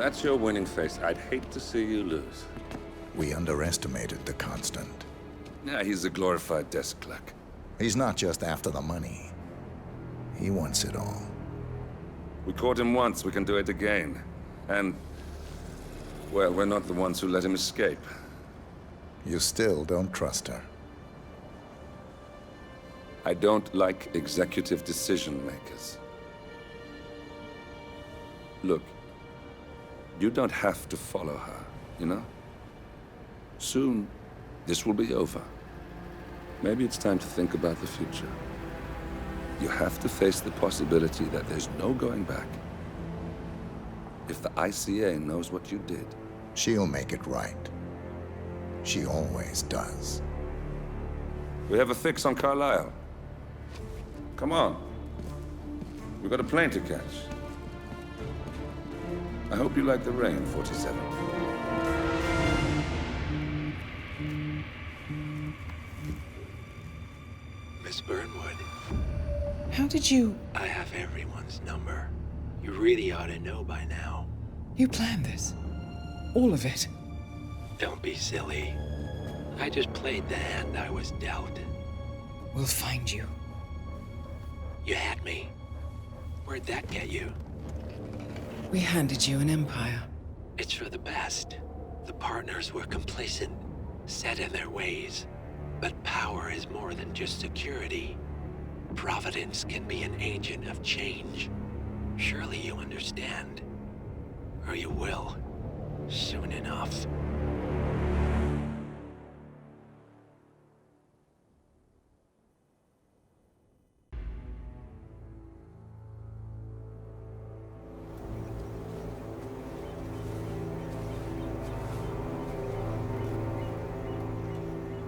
that's your winning face, I'd hate to see you lose. We underestimated the Constant. Yeah, he's a glorified desk clerk. He's not just after the money. He wants it all. We caught him once, we can do it again. And, well, we're not the ones who let him escape. You still don't trust her. I don't like executive decision makers. Look, you don't have to follow her, you know? Soon, this will be over. Maybe it's time to think about the future. You have to face the possibility that there's no going back. If the ICA knows what you did... She'll make it right. She always does. We have a fix on Carlisle. Come on. We've got a plane to catch. I hope you like the rain, 47. Miss Burnwood. How did you... I have everyone's number. You really ought to know by now. You planned this? All of it? Don't be silly. I just played the hand I was dealt. We'll find you. You had me. Where'd that get you? We handed you an empire. It's for the best. The partners were complacent, set in their ways. But power is more than just security. Providence can be an agent of change. Surely you understand. Or you will. Soon enough.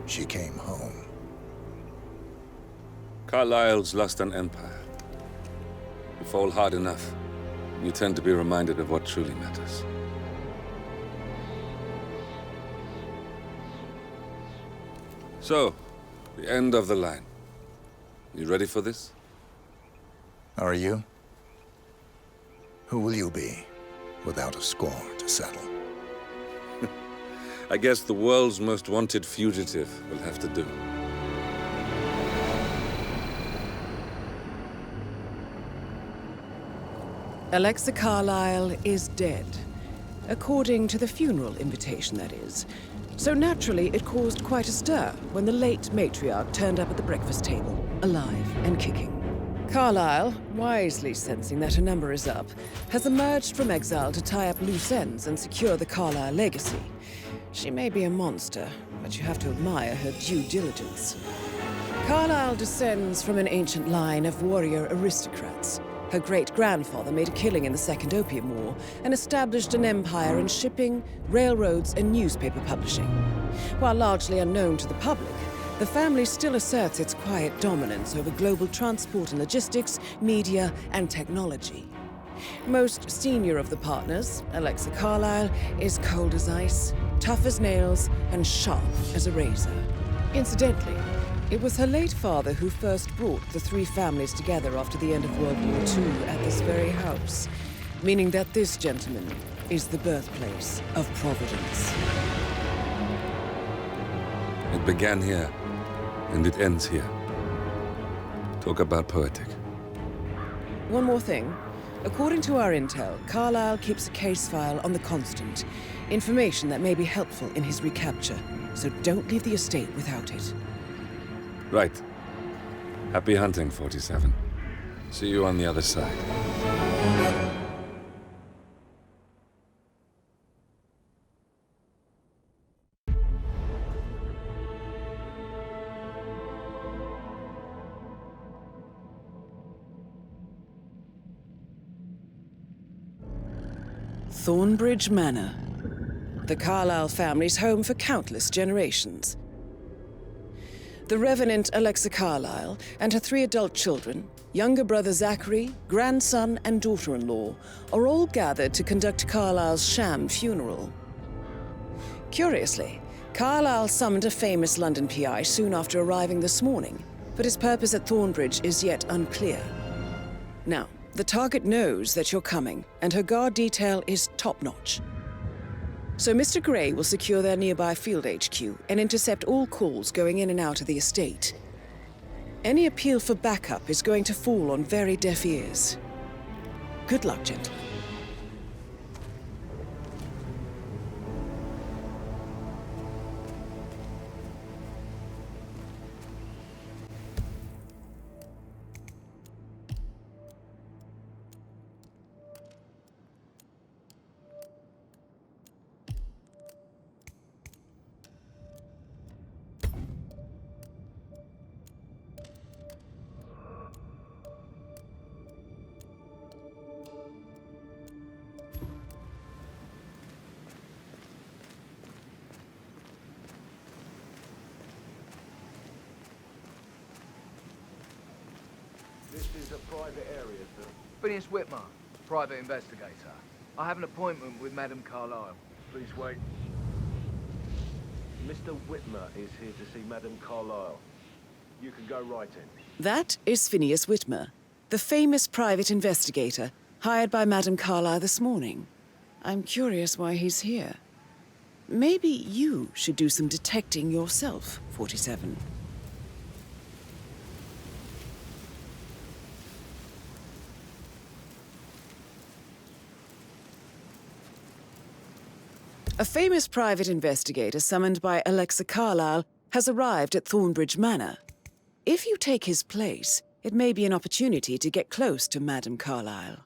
She came home. Carlisle's lost an empire. You fall hard enough, you tend to be reminded of what truly matters. So, the end of the line. You ready for this? Are you? Who will you be, without a score to settle? I guess the world's most wanted fugitive will have to do. Alexa Carlisle is dead. According to the funeral invitation, that is. So naturally, it caused quite a stir when the late matriarch turned up at the breakfast table, alive and kicking. Carlisle, wisely sensing that her number is up, has emerged from exile to tie up loose ends and secure the Carlisle legacy. She may be a monster, but you have to admire her due diligence. Carlisle descends from an ancient line of warrior aristocrats. Her great-grandfather made a killing in the Second Opium War and established an empire in shipping, railroads, and newspaper publishing. While largely unknown to the public, the family still asserts its quiet dominance over global transport and logistics, media, and technology. Most senior of the partners, Alexa Carlisle, is cold as ice, tough as nails, and sharp as a razor. Incidentally, it was her late father who first brought the three families together after the end of World War II at this very house, meaning that this gentleman is the birthplace of Providence. It began here, and it ends here. Talk about poetic. One more thing. According to our intel, Carlisle keeps a case file on the Constant. Information that may be helpful in his recapture, so don't leave the estate without it. Right. Happy hunting, 47. See you on the other side. Thornbridge Manor. The Carlisle family's home for countless generations. The Revenant Alexa Carlisle and her 3 adult children, younger brother Zachary, grandson, and daughter-in-law, are all gathered to conduct Carlisle's sham funeral. Curiously, Carlisle summoned a famous London PI soon after arriving this morning, but his purpose at Thornbridge is yet unclear. Now, The target knows that you're coming, and her guard detail is top-notch. So Mr. Gray will secure their nearby field HQ and intercept all calls going in and out of the estate. Any appeal for backup is going to fall on very deaf ears. Good luck, gentlemen. This is a private area, sir. Phineas Whitmer, private investigator. I have an appointment with Madame Carlyle. Please wait. Mr. Whitmer is here to see Madame Carlyle. You can go right in. That is Phineas Whitmer, the famous private investigator hired by Madame Carlyle this morning. I'm curious why he's here. Maybe you should do some detecting yourself, 47. A famous private investigator summoned by Alexa Carlyle has arrived at Thornbridge Manor. If you take his place, it may be an opportunity to get close to Madame Carlyle.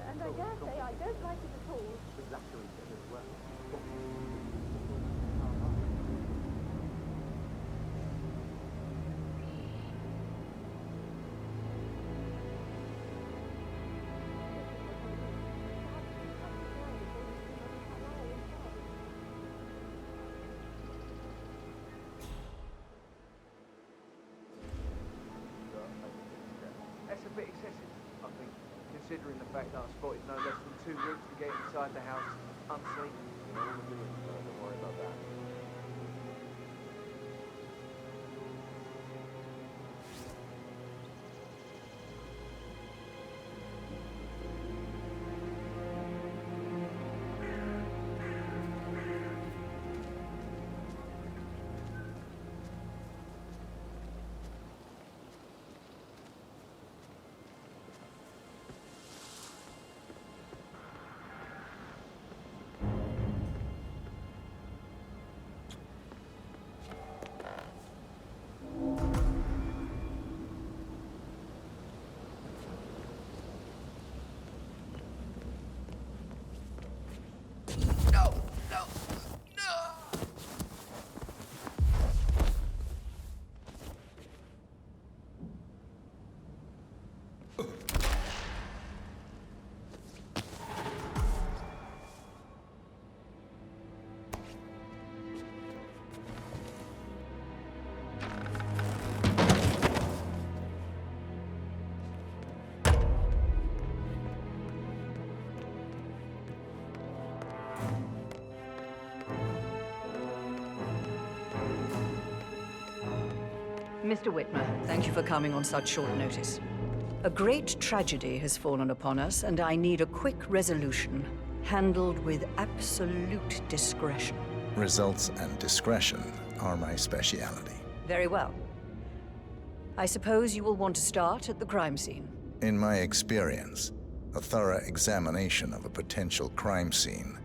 And I dare say I don't like it at all. That's a bit excessive, I think, considering the fact that I spotted no less than 2 routes to get inside the house unseen. Don't worry about that. Mr. Whitmer, thank you for coming on such short notice. A great tragedy has fallen upon us, and I need a quick resolution, handled with absolute discretion. Results and discretion are my speciality. Very well. I suppose you will want to start at the crime scene. In my experience, a thorough examination of a potential crime scene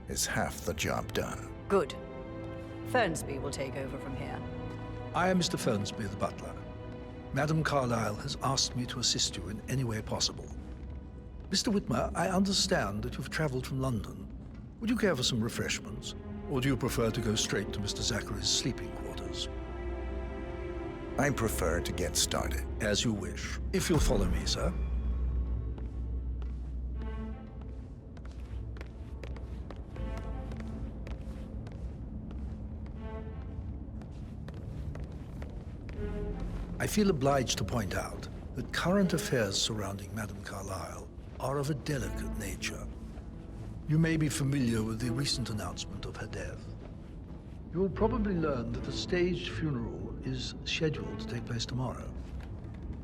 is half the job done. Good. Fernsby will take over from here. I am Mr. Fernsby, the butler. Madam Carlyle has asked me to assist you in any way possible. Mr. Whitmer, I understand that you've traveled from London. Would you care for some refreshments? Or do you prefer to go straight to Mr. Zachary's sleeping quarters? I prefer to get started. As you wish. If you'll follow me, sir. I feel obliged to point out that current affairs surrounding Madame Carlyle are of a delicate nature. You may be familiar with the recent announcement of her death. You will probably learn that a staged funeral is scheduled to take place tomorrow.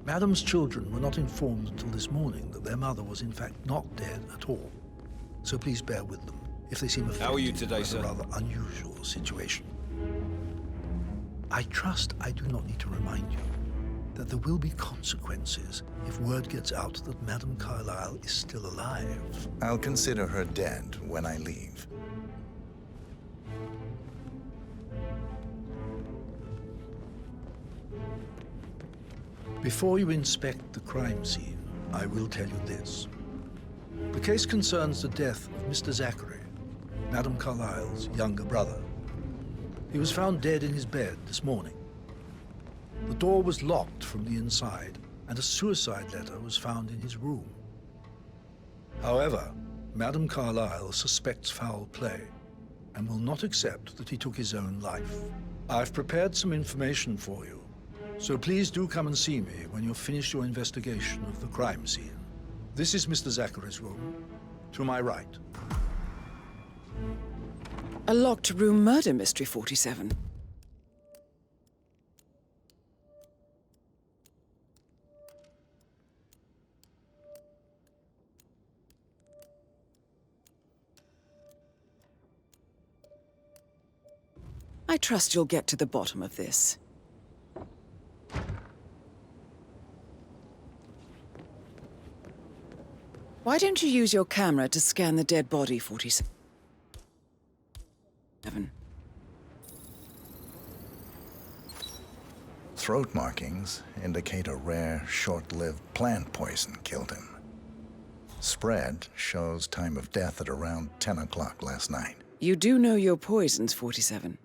Madame's children were not informed until this morning that their mother was in fact not dead at all. So please bear with them if they seem affected. How are you today, by sir? a rather unusual situation. I trust I do not need to remind you that there will be consequences if word gets out that Madame Carlyle is still alive. I'll consider her dead when I leave. Before you inspect the crime scene, I will tell you this. The case concerns the death of Mr. Zachary, Madame Carlyle's younger brother. He was found dead in his bed this morning. The door was locked from the inside, and a suicide letter was found in his room. However, Madame Carlyle suspects foul play and will not accept that he took his own life. I've prepared some information for you, so please do come and see me when you've finished your investigation of the crime scene. This is Mr. Zachary's room, to my right. A locked room murder mystery, 47. I trust you'll get to the bottom of this. Why don't you use your camera to scan the dead body, 47? Throat markings indicate a rare, short-lived plant poison killed him. Spread shows time of death at around 10 o'clock last night. You do know your poisons, 47.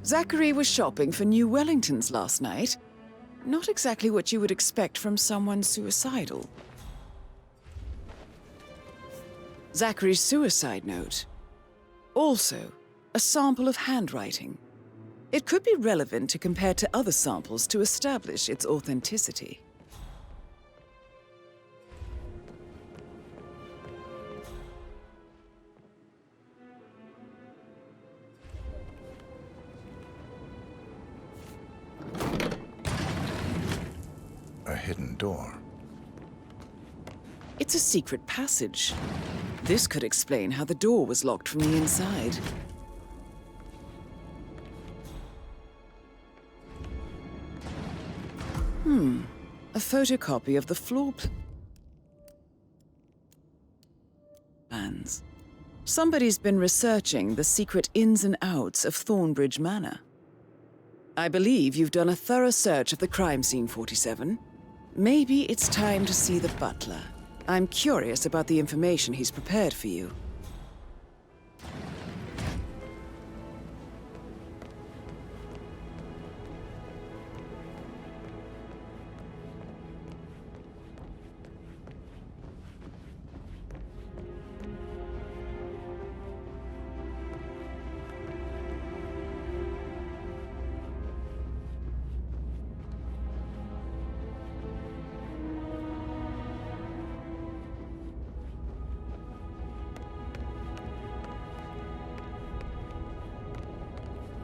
Zachary was shopping for new Wellingtons last night. Not exactly what you would expect from someone suicidal. Zachary's suicide note. Also, a sample of handwriting. It could be relevant to compare to other samples to establish its authenticity. A hidden door. It's a secret passage. This could explain how the door was locked from the inside. A photocopy of the floor plans. Somebody's been researching the secret ins and outs of Thornbridge Manor. I believe you've done a thorough search of the crime scene, 47. Maybe it's time to see the butler. I'm curious about the information he's prepared for you.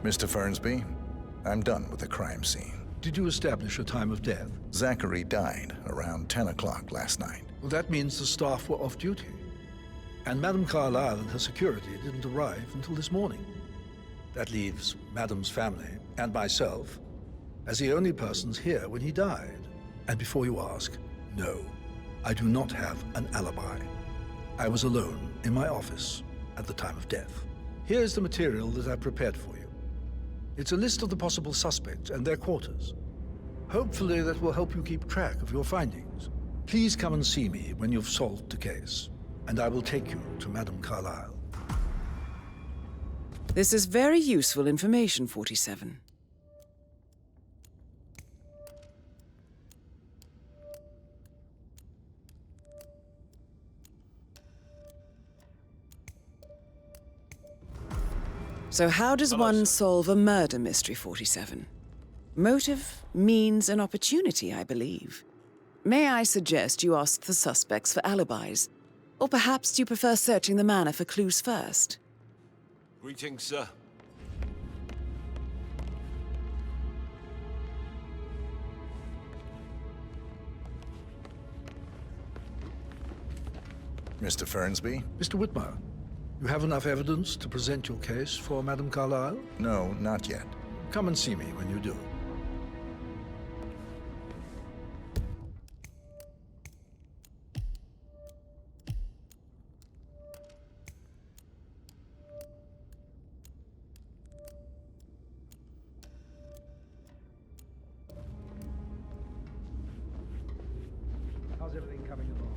Mr. Fernsby, I'm done with the crime scene. Did you establish a time of death? Zachary died around 10 o'clock last night. Well, that means the staff were off duty. And Madame Carlyle and her security didn't arrive until this morning. That leaves Madame's family and myself as the only persons here when he died. And before you ask, no, I do not have an alibi. I was alone in my office at the time of death. Here's the material that I prepared for you. It's a list of the possible suspects and their quarters. Hopefully that will help you keep track of your findings. Please come and see me when you've solved the case, and I will take you to Madame Carlyle. This is very useful information, 47. So how does one solve a murder mystery, 47? Motive, means, and opportunity, I believe. May I suggest you ask the suspects for alibis? Or perhaps you prefer searching the manor for clues first? Greetings, sir. Mr. Fernsby? Mr. Whitmer, you have enough evidence to present your case for Madame Carlyle? No, not yet. Come and see me when you do. How's everything coming along?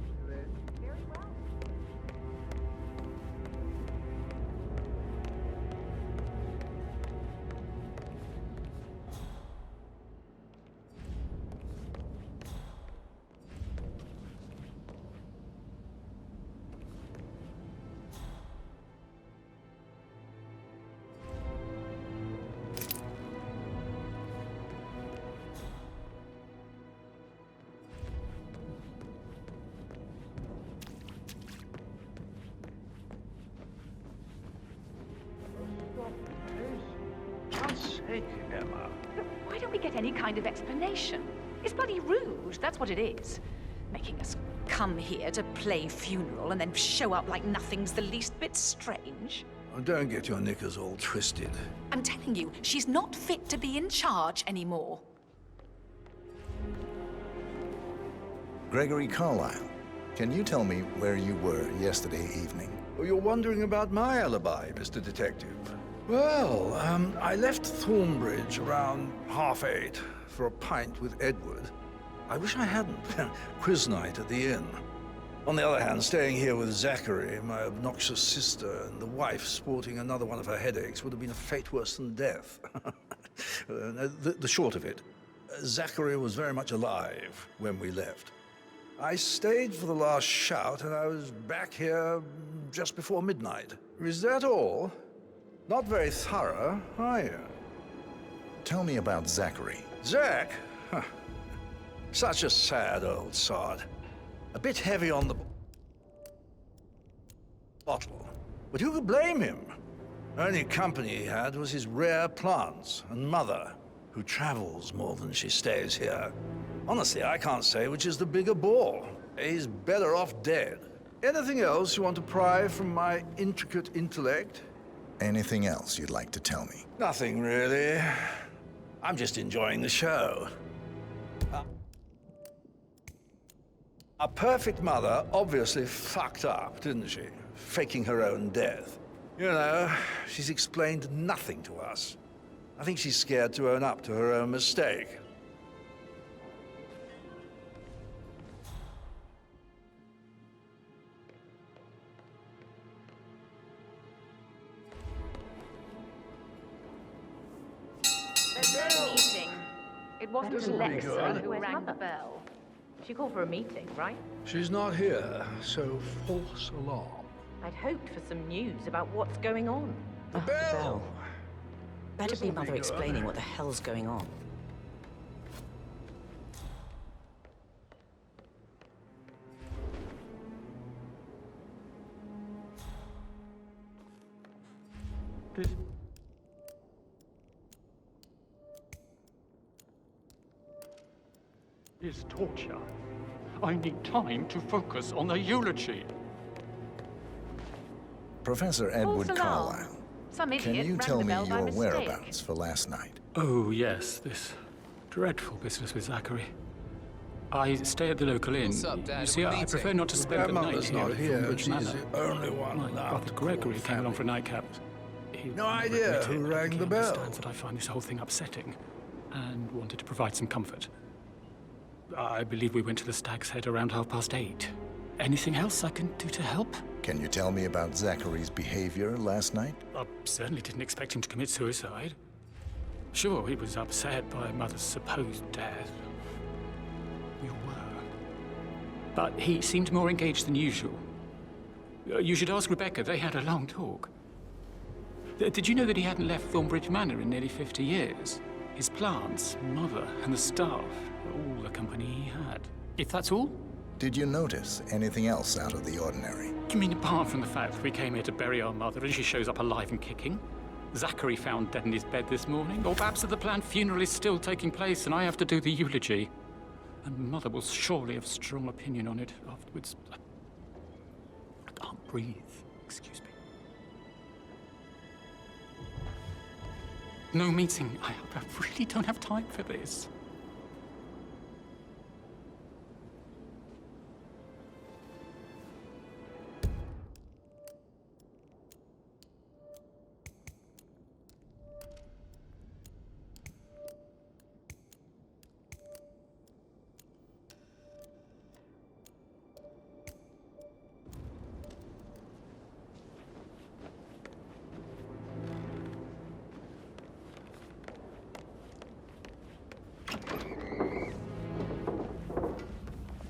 Very well. Why don't we get any kind of explanation? It's bloody rude, that's what it is. Making us come here to play funeral and then show up like nothing's the least bit strange. Oh, don't get your knickers all twisted. I'm telling you, she's not fit to be in charge anymore. Gregory Carlyle, can you tell me where you were yesterday evening? Oh, you're wondering about my alibi, Mr. Detective. Well, I left Thornbridge around 8:30 for a pint with Edward. I wish I hadn't. Quiz night at the inn. On the other hand, staying here with Zachary, my obnoxious sister, and the wife sporting another one of her headaches would have been a fate worse than death. The short of it, Zachary was very much alive when we left. I stayed for the last shout, and I was back here just before midnight. Is that all? Not very thorough, are you? Tell me about Zachary. Zach? Huh. Such a sad old sod. A bit heavy on the bottle. But who could blame him? Only company he had was his rare plants and mother, who travels more than she stays here. Honestly, I can't say which is the bigger bore. He's better off dead. Anything else you want to pry from my intricate intellect? Anything else you'd like to tell me? Nothing, really. I'm just enjoying the show. Our perfect mother obviously fucked up, didn't she? Faking her own death. You know, she's explained nothing to us. I think she's scared to own up to her own mistake. There's no meeting. It wasn't This'll be Alexa good. who rang the bell. She called for a meeting, right? She's not here, so false alarm. I'd hoped for some news about what's going on. The bell! Better This'll be be Mother good. explaining what the hell's going on. is torture. I need time to focus on the eulogy. Professor Edward False alarm. Carlyle, Some can idiot you rang tell the me bell by your mistake. whereabouts for last night? Oh, yes, this dreadful business with Zachary. I stay at the local inn. What's up, Dad? You see, I prefer not to spend the night Grandmother's here not at here. Thornbridge She's Manor. the only one My now brother to Gregory call came along for a family. nightcap. He No would idea regret who it. I rang think the he bell. understands that I find this whole thing upsetting and wanted to provide some comfort. I believe we went to the Stag's Head around 8:30. Anything else I can do to help? Can you tell me about Zachary's behavior last night? I certainly didn't expect him to commit suicide. Sure, he was upset by Mother's supposed death. We were. But he seemed more engaged than usual. You should ask Rebecca. They had a long talk. Did you know that he hadn't left Thornbridge Manor in nearly 50 years? His plants, Mother, and the staff were all the company he had. If that's all? Did you notice anything else out of the ordinary? You mean apart from the fact that we came here to bury our mother and she shows up alive and kicking? Zachary found dead in his bed this morning? Or perhaps that the planned funeral is still taking place and I have to do the eulogy? And Mother will surely have a strong opinion on it afterwards. I can't breathe. Excuse me. No meeting. I really don't have time for this.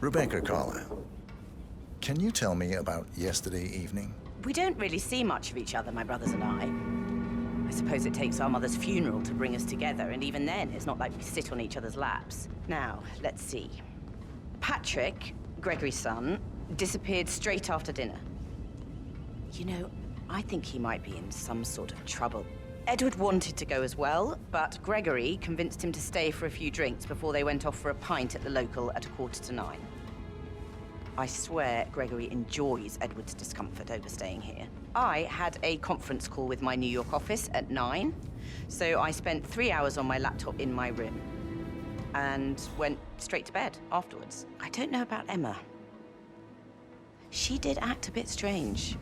Rebecca Carlyle, can you tell me about yesterday evening? We don't really see much of each other, my brothers and I. I suppose it takes our mother's funeral to bring us together, and even then, it's not like we sit on each other's laps. Now, let's see. Patrick, Gregory's son, disappeared straight after dinner. You know, I think he might be in some sort of trouble. Edward wanted to go as well, but Gregory convinced him to stay for a few drinks before they went off for a pint at the local at 9:15. I swear Gregory enjoys Edward's discomfort over staying here. I had a conference call with my New York office at 9, so I spent 3 hours on my laptop in my room and went straight to bed afterwards. I don't know about Emma. She did act a bit strange.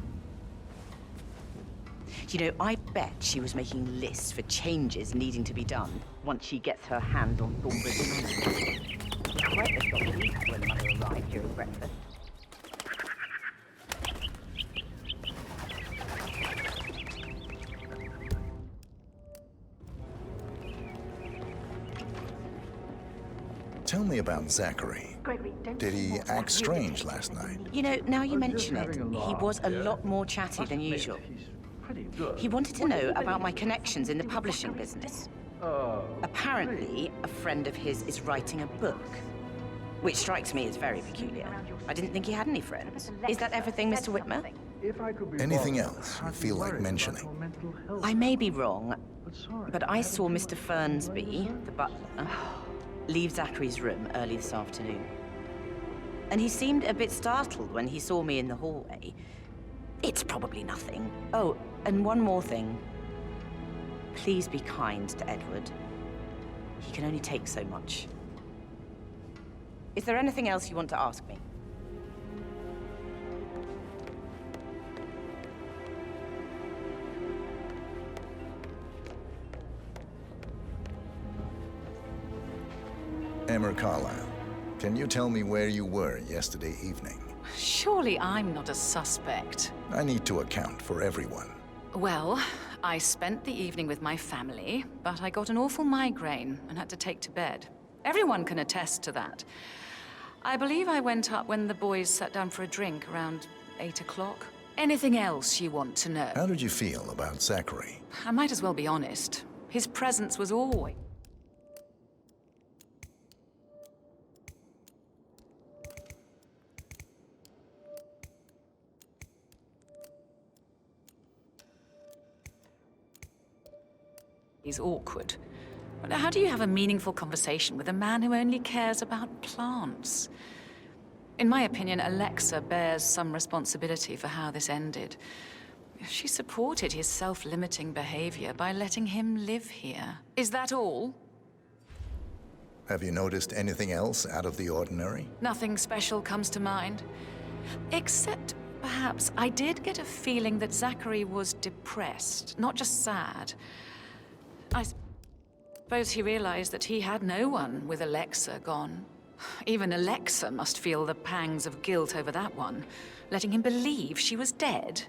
You know, I bet she was making lists for changes needing to be done once she gets her hands on Thornbridge Manor. Quite a shock we had when Mother arrived during breakfast. Tell me about Zachary. Gregory, don't Did he talk act to strange last night? You know, now you mention it, he was a lot more chatty than usual. He wanted to know about my connections in the publishing business. Apparently, a friend of his is writing a book, which strikes me as very peculiar. I didn't think he had any friends. Is that everything, Mr. Whitmer? Anything else you feel like mentioning? I may be wrong, but I saw Mr. Fernsby, the butler, leave Zachary's room early this afternoon. And he seemed a bit startled when he saw me in the hallway. It's probably nothing. Oh, and one more thing. Please be kind to Edward. He can only take so much. Is there anything else you want to ask me? Emma Carlyle, can you tell me where you were yesterday evening? Surely I'm not a suspect. I need to account for everyone. Well, I spent the evening with my family, but I got an awful migraine and had to take to bed. Everyone can attest to that. I believe I went up when the boys sat down for a drink around 8 o'clock. Anything else you want to know? How did you feel about Zachary? I might as well be honest. His presence was always... He's awkward. But how do you have a meaningful conversation with a man who only cares about plants? In my opinion, Alexa bears some responsibility for how this ended. She supported his self-limiting behavior by letting him live here. Is that all? Have you noticed anything else out of the ordinary? Nothing special comes to mind. Except, perhaps, I did get a feeling that Zachary was depressed, not just sad. I suppose he realized that he had no one with Alexa gone. Even Alexa must feel the pangs of guilt over that one, letting him believe she was dead.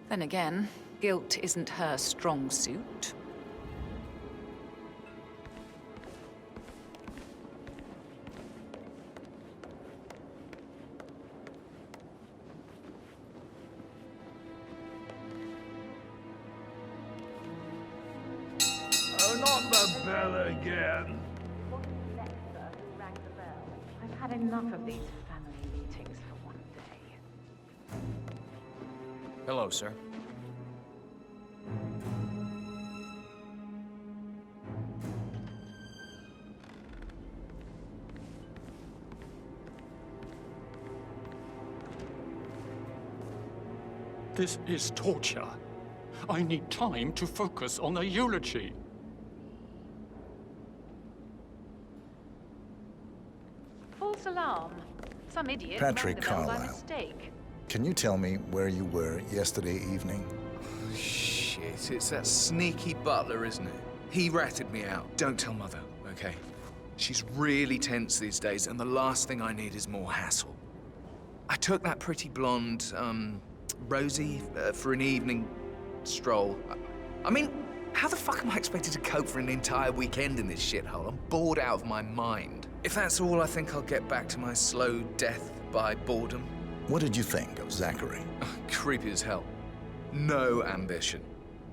Then again, guilt isn't her strong suit. Oh, not the bell again. I've had enough of these family meetings for one day. Hello, sir. This is torture. I need time to focus on the eulogy. False alarm. Some idiot Patrick rang the bell by Carlyle. mistake. Can you tell me where you were yesterday evening? Shit, it's that sneaky butler, isn't it? He ratted me out. Don't tell Mother, okay? She's really tense these days, and the last thing I need is more hassle. I took that pretty blonde, Rosie, for an evening stroll. I mean, how the fuck am I expected to cope for an entire weekend in this shithole? I'm bored out of my mind. If that's all, I think I'll get back to my slow death by boredom. What did you think of Zachary? Creepy as hell. No ambition.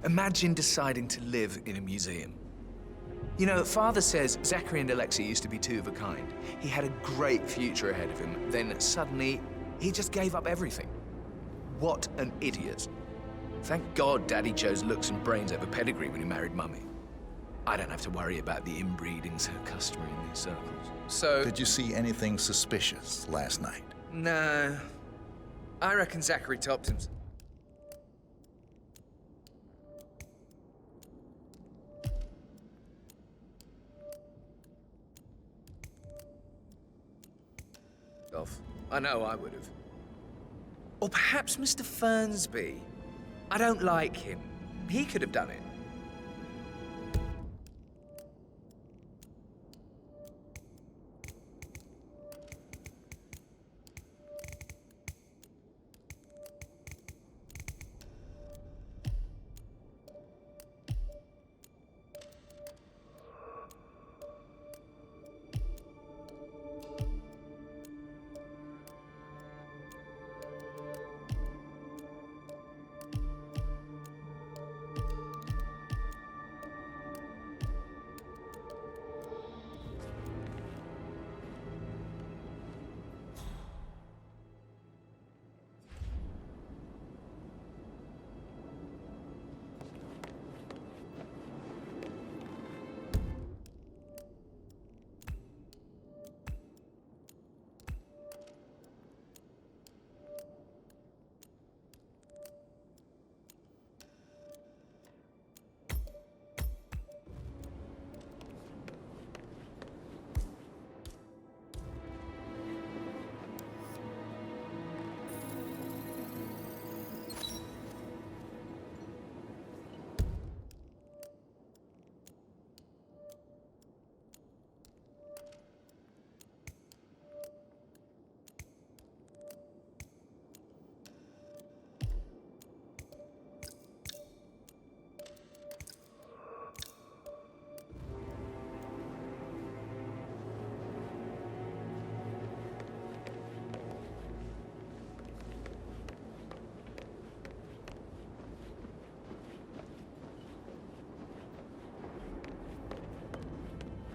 Imagine deciding to live in a museum. You know, Father says Zachary and Alexa used to be two of a kind. He had a great future ahead of him. Then suddenly, he just gave up everything. What an idiot. Thank God Daddy chose looks and brains over pedigree when he married Mummy. I don't have to worry about the inbreeding so customary in these circles. So... Did you see anything suspicious last night? No. I reckon Zachary topped him. I know I would have. Or perhaps Mr. Fernsby. I don't like him. He could have done it.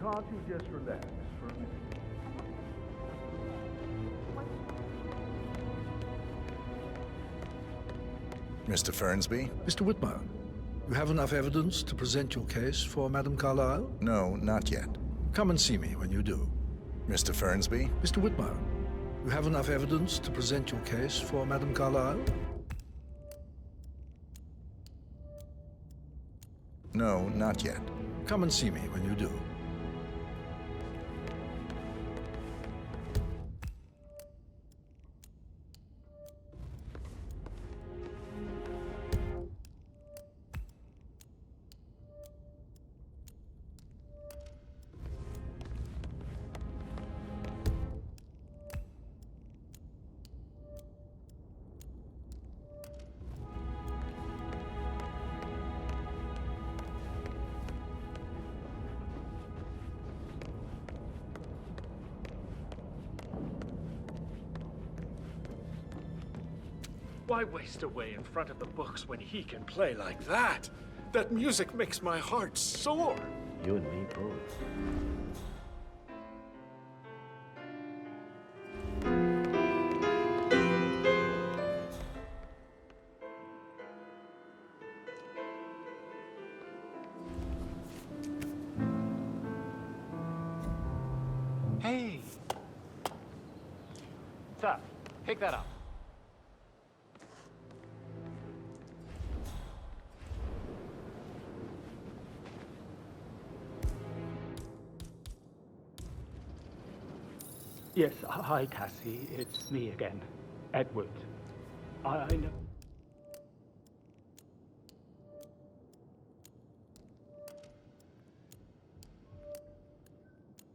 Can't you just relax for a minute? Mr. Fernsby? Mr. Whitmer, You have enough evidence to present your case for Madame Carlyle? No, not yet. Come and see me when you do. Mr. Fernsby? Mr. Whitmer, you have enough evidence to present your case for Madame Carlyle? No, not yet. Come and see me when you do. Why waste away in front of the books when he can play like that? That music makes my heart soar. You and me both. Hey! Sir, pick that up. Yes, hi, Cassie. It's me again. Edward. I know.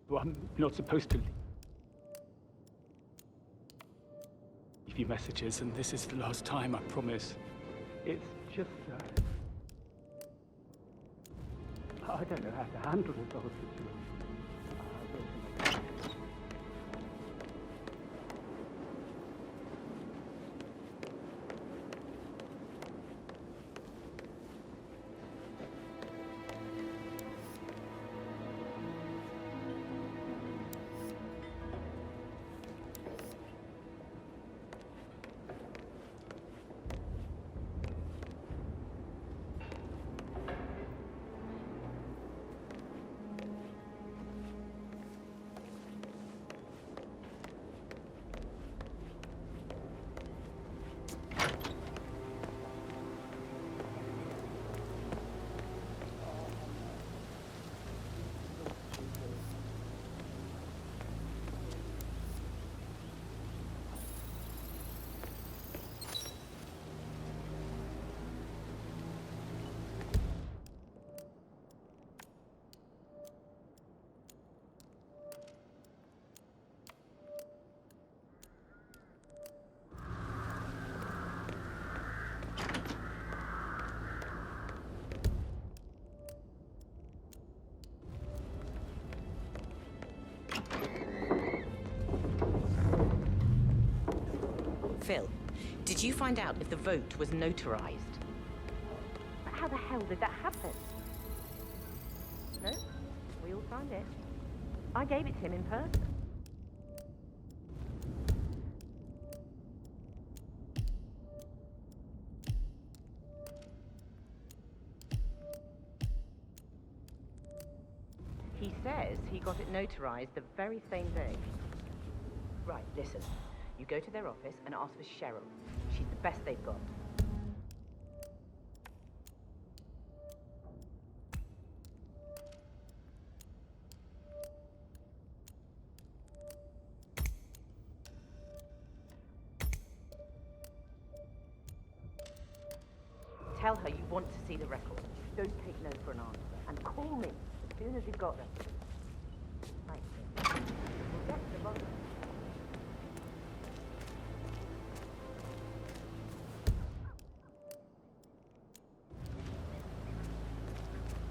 Well, I'm not supposed to leave you messages, and this is the last time, I promise. It's just, I don't know how to handle this whole situation. Phil, did you find out if the vote was notarized? But how the hell did that happen? No, we all signed it. I gave it to him in person. He says he got it notarized the very same day. Right, listen. You go to their office and ask for Cheryl. She's the best they've got. Tell her you want to see the record. Don't take no for an answer. And call me as soon as you've got them. Right. We'll get to the bottom.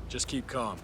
Just keep calm.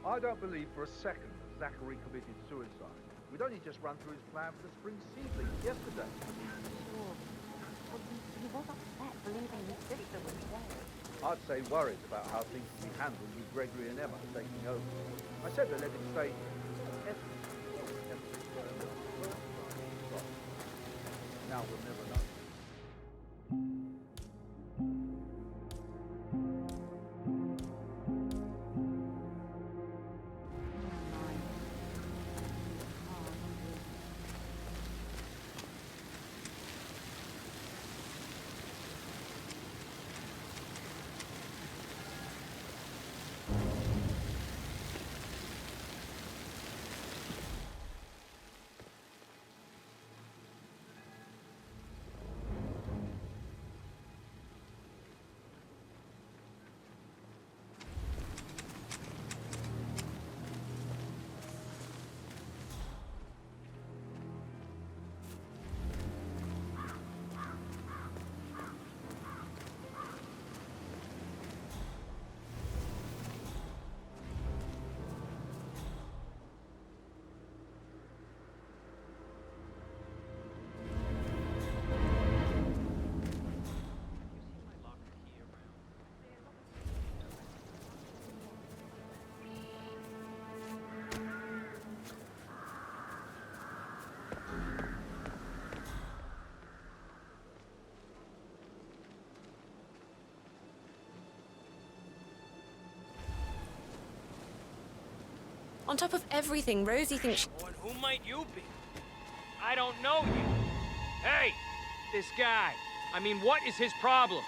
I don't believe for a second that Zachary committed suicide. We'd only just run through his plan for the spring seedlings yesterday. Sure. But he was upset believing his sister was dead. I'd say worried about how things would be handled with Gregory and Emma taking over. I said to let him stay. Now we'll never know. On top of everything, Rosie thinks... Oh, and who might you be? I don't know you. Hey, this guy. I mean, what is his problem?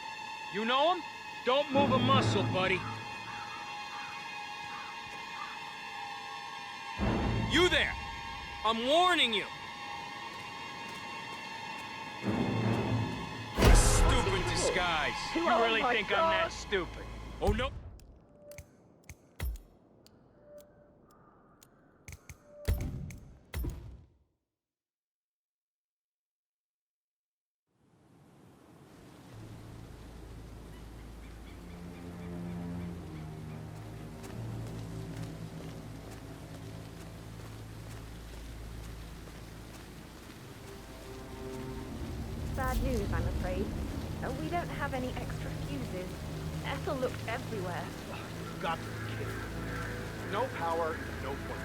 You know him? Don't move a muscle, buddy. You there! I'm warning you! Stupid disguise. You really think I'm that stupid? Oh, no. Bad news, I'm afraid. We don't have any extra fuses. Ethel looked everywhere. You've got to be kidding. No power, no point.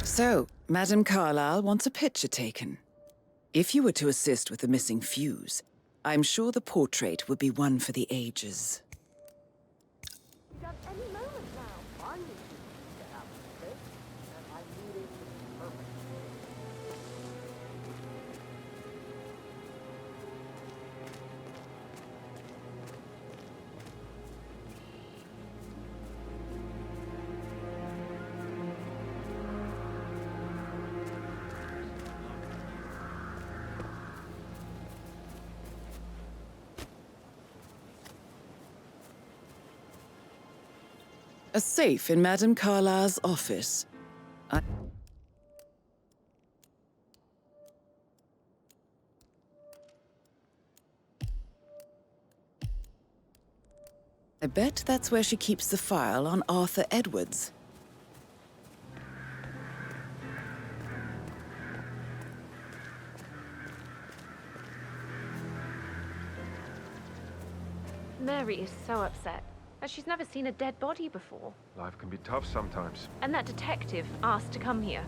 So, Madame Carlyle wants a picture taken. If you were to assist with the missing fuse, I'm sure the portrait would be one for the ages. Any moment now. I need to get out of this, and I need it to be perfect. A safe in Madame Carlyle's office. I bet that's where she keeps the file on Arthur Edwards. Mary is so upset, as she's never seen a dead body before. Life can be tough sometimes. And that detective asked to come here.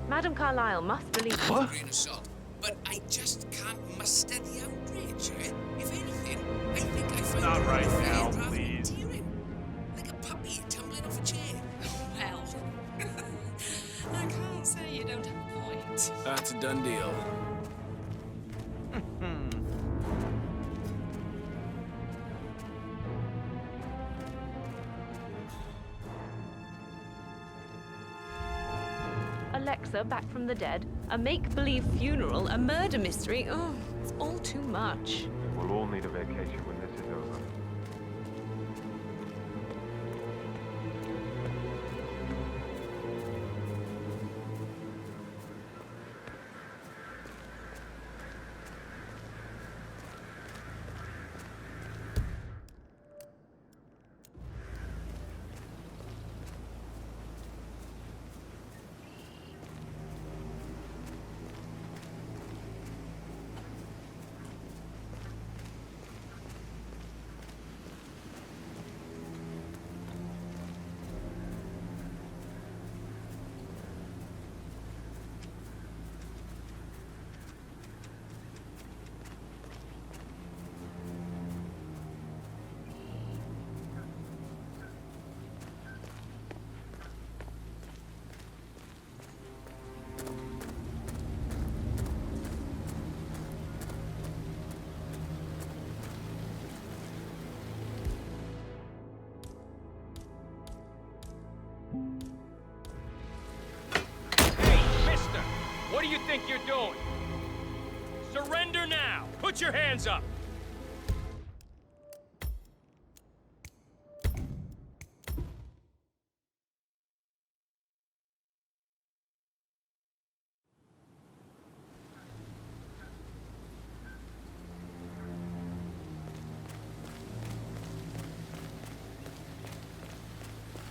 Madame Carlyle must believe... What? Grain of salt, but I just can't muster the outrage. If anything, I think I find Not it right unfair now, rather than please. endearing. Like a puppy tumbling off a chair. Well, I can't say you don't have a point. That's a done deal. Alexa back from the dead, a make-believe funeral, a murder mystery. Oh, it's all too much. We'll all need a vacation when this is over. do you think you're doing? Surrender now! Put your hands up!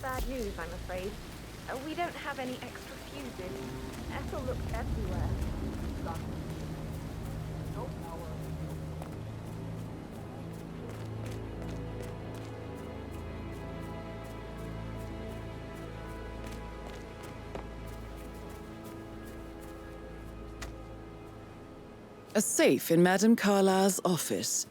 Bad news, I'm afraid. We don't have any extra fuses. Ethel looked everywhere. No power. A safe in Madame Carlyle's office.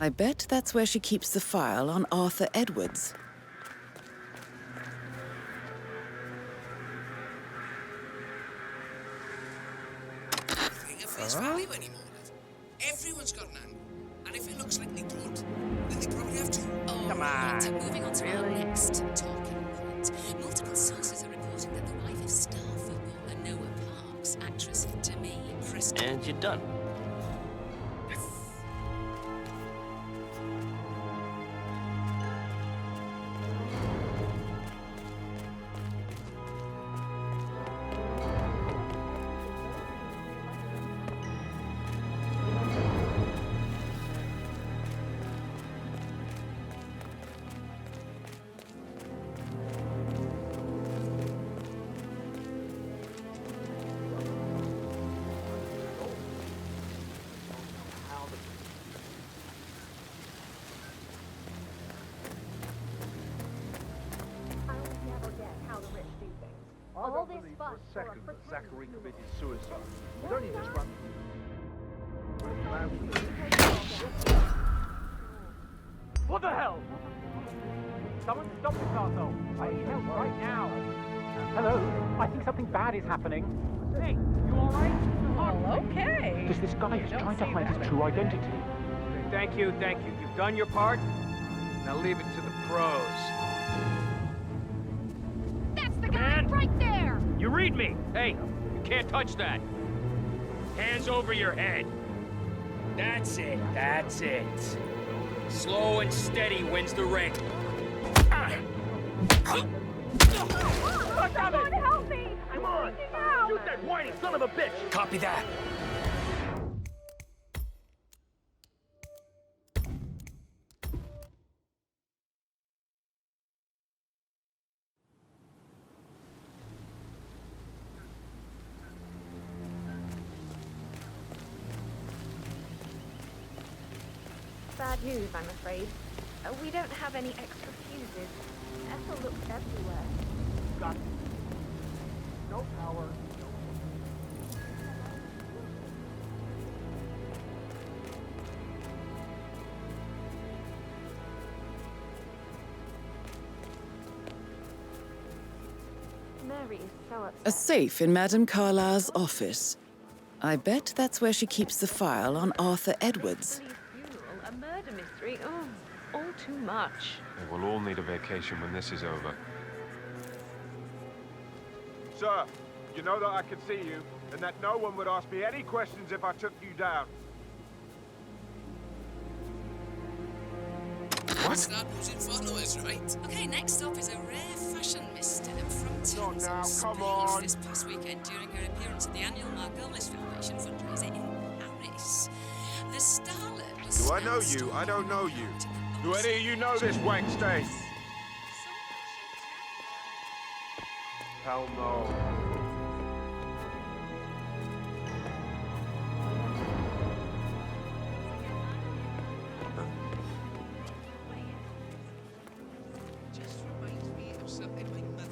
I bet that's where she keeps the file on Arthur Edwards. Face value anymore, love. Everyone's got an angle. And if it looks like they don't, then they probably have to. All Come right, on. moving on to our Really? next talking point. Multiple sources are reporting that the wife of star footballer Noah Parks, actress Demi Preston... And you're done. All this fuss for a second that Zachary committed suicide. It only just run. What the hell? Someone stop this arsehole. I need help right now. Hello, I think something bad is happening. Hey, you alright? Oh, okay. Because this guy is trying to hide his true identity. Thank you, thank you. You've done your part. Now leave it to the pros. That's the guy right there! You read me! Hey, you can't touch that. Hands over your head. That's it, that's it. Slow and steady wins the ring. Someone help me! I'm freaking out! Shoot that whiny son of a bitch! Copy that. Bad news, I'm afraid. We don't have any extra fuses. Ethel looked everywhere. Got it. No power. Mary is so upset. A safe in Madame Carlyle's office. I bet that's where she keeps the file on Arthur Edwards. Funeral, a murder mystery. Oh, all too much. We'll all need a vacation when this is over. Sir, you know that I could see you, and that no one would ask me any questions if I took you down. What? Start losing followers, right? Okay, next up is a rare fashion mister from Tins now, come Space on. this past weekend during her appearance at the annual Margolis Foundation fundraiser in Paris. The starlet was... Do I know you? I don't know you. Do any of you know this wank stain? Hell no.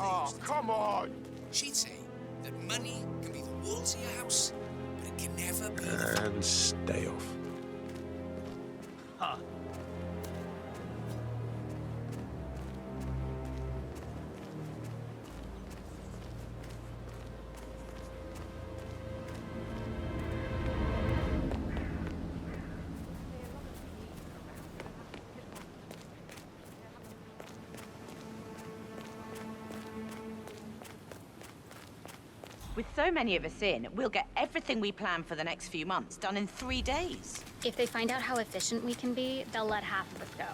Oh, come on! She'd say that money can be the walls of your house, but it can never be the... And stay off. Huh. With so many of us in, we'll get everything we plan for the next few months done in 3 days. If they find out how efficient we can be, they'll let half of us go.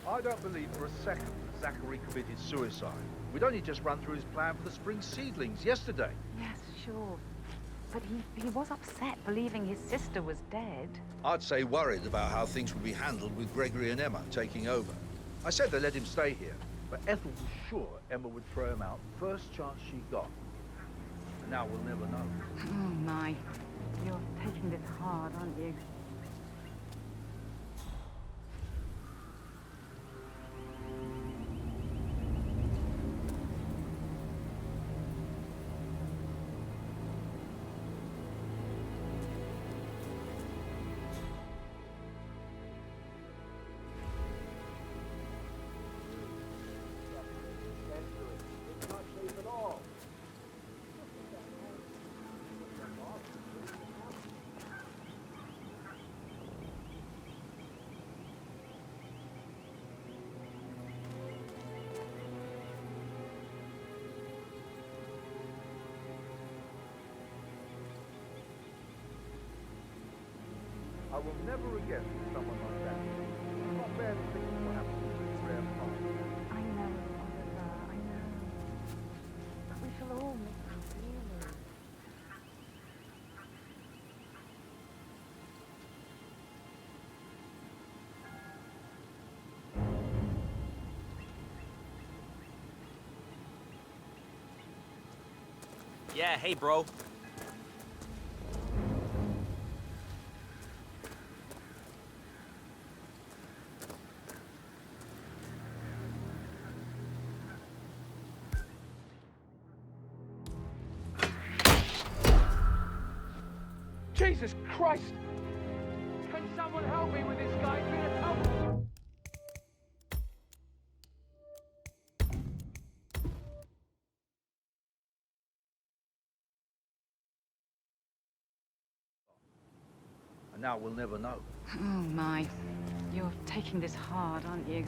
I don't believe for a second that Zachary committed suicide. We'd only just run through his plan for the spring seedlings yesterday. Yes, sure. But he was upset believing his sister was dead. I'd say worried about how things would be handled with Gregory and Emma taking over. I said they let him stay here, but Ethel was sure Emma would throw him out first chance she got. And now we'll never know. Oh, my. You're taking this hard, aren't you? I will never again see someone like that. It's not fair to think what happened to this rare part. I know, Oliver, I know. But we shall all miss you dearly. Yeah, hey, bro. Jesus Christ! Can someone help me with this guy? He's been a tumble. And now we'll never know. Oh, my. You're taking this hard, aren't you?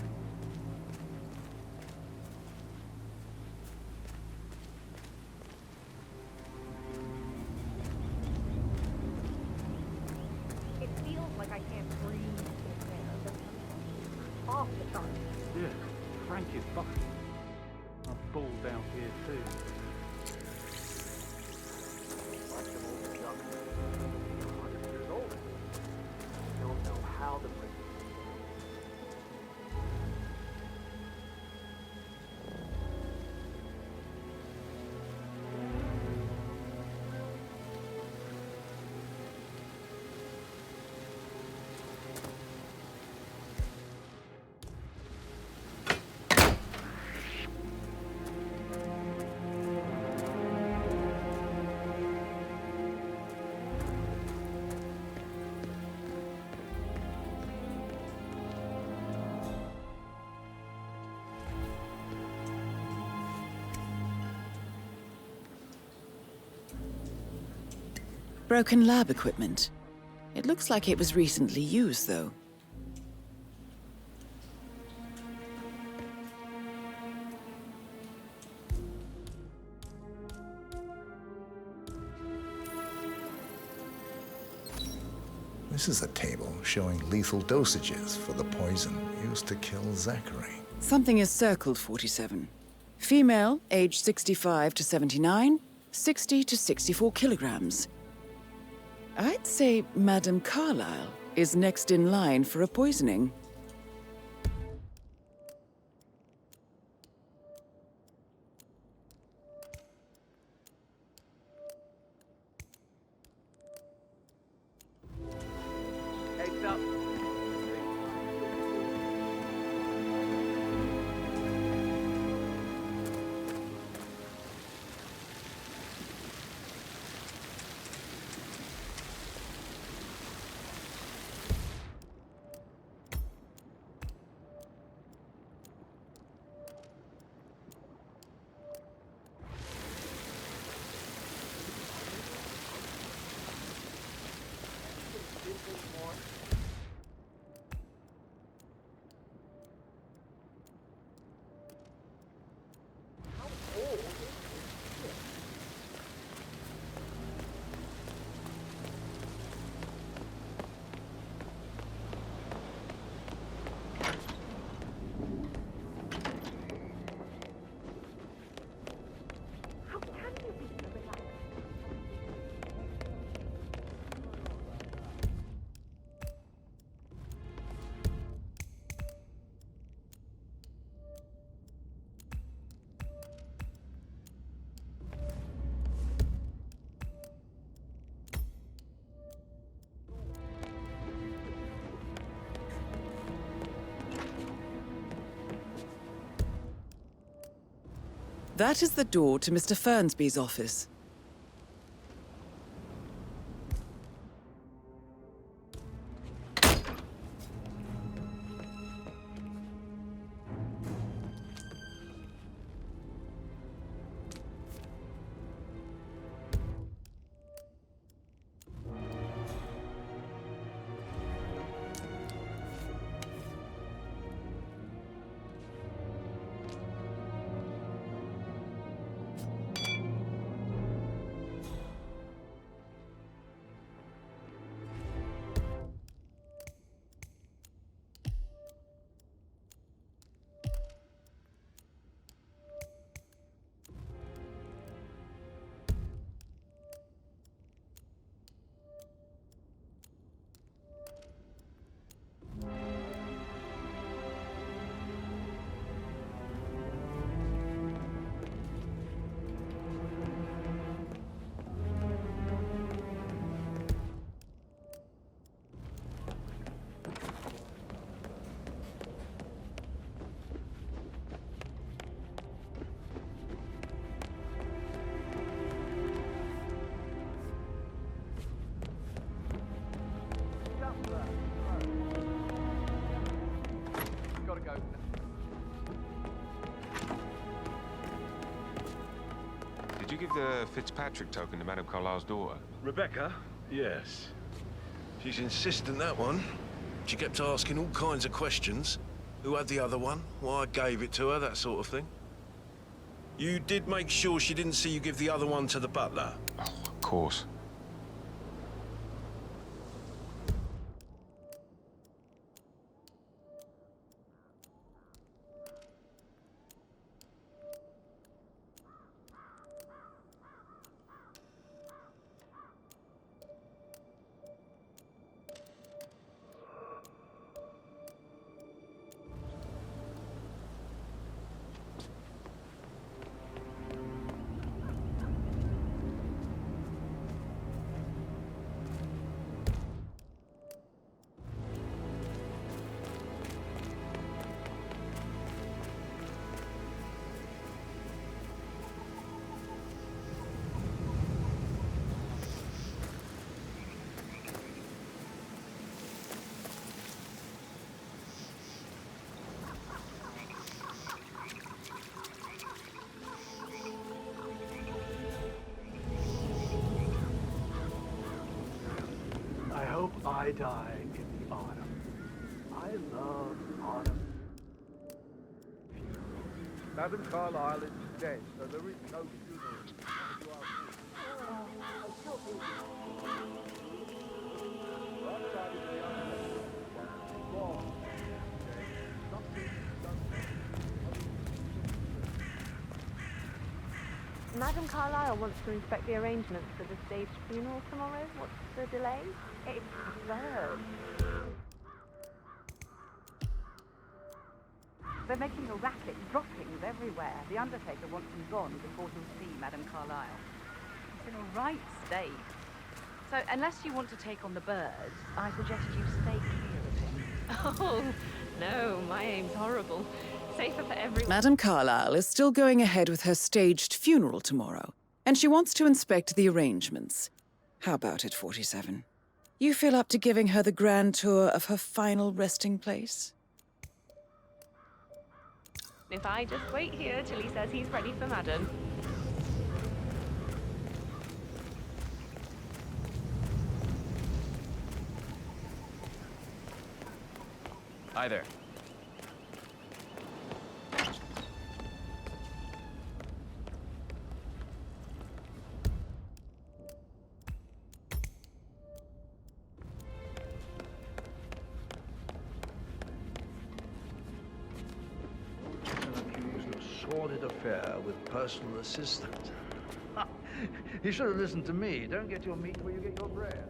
It feels like I can't breathe in there. Off the charts. Yeah, Frank is fucking. I'm balled down here too. Don't know how the Broken lab equipment. It looks like it was recently used, though. This is a table showing lethal dosages for the poison used to kill Zachary. Something is circled 47. Female, age 65 to 79, 60 to 64 kilograms. I'd say Madame Carlyle is next in line for a poisoning. Heads up. That is the door to Mr. Fernsby's office. Gotta go. Did you give the Fitzpatrick token to Madame Carlyle's daughter? Rebecca? Yes. She's insistent, that one. She kept asking all kinds of questions. Who had the other one? Why I gave it to her, that sort of thing. You did make sure she didn't see you give the other one to the butler? Oh, of course. I hope I die in the autumn. I love autumn. Madame Carlyle is dead, so there is no funeral. Madame Carlyle wants to inspect the arrangements for the staged funeral tomorrow. What's the delay? It's absurd. They're making a racket, droppings everywhere. The Undertaker wants him gone before he'll see Madame Carlyle. He's in a right state. So, unless you want to take on the birds, I suggest you stay clear of him. Oh, no, my aim's horrible. Safer for everyone. Madame Carlyle is still going ahead with her staged funeral tomorrow, and she wants to inspect the arrangements. How about it, 47? You feel up to giving her the grand tour of her final resting place? If I just wait here till he says he's ready for Madame. Hi there. Accused of sordid affair with personal assistant. You should have listened to me. Don't get your meat where you get your bread.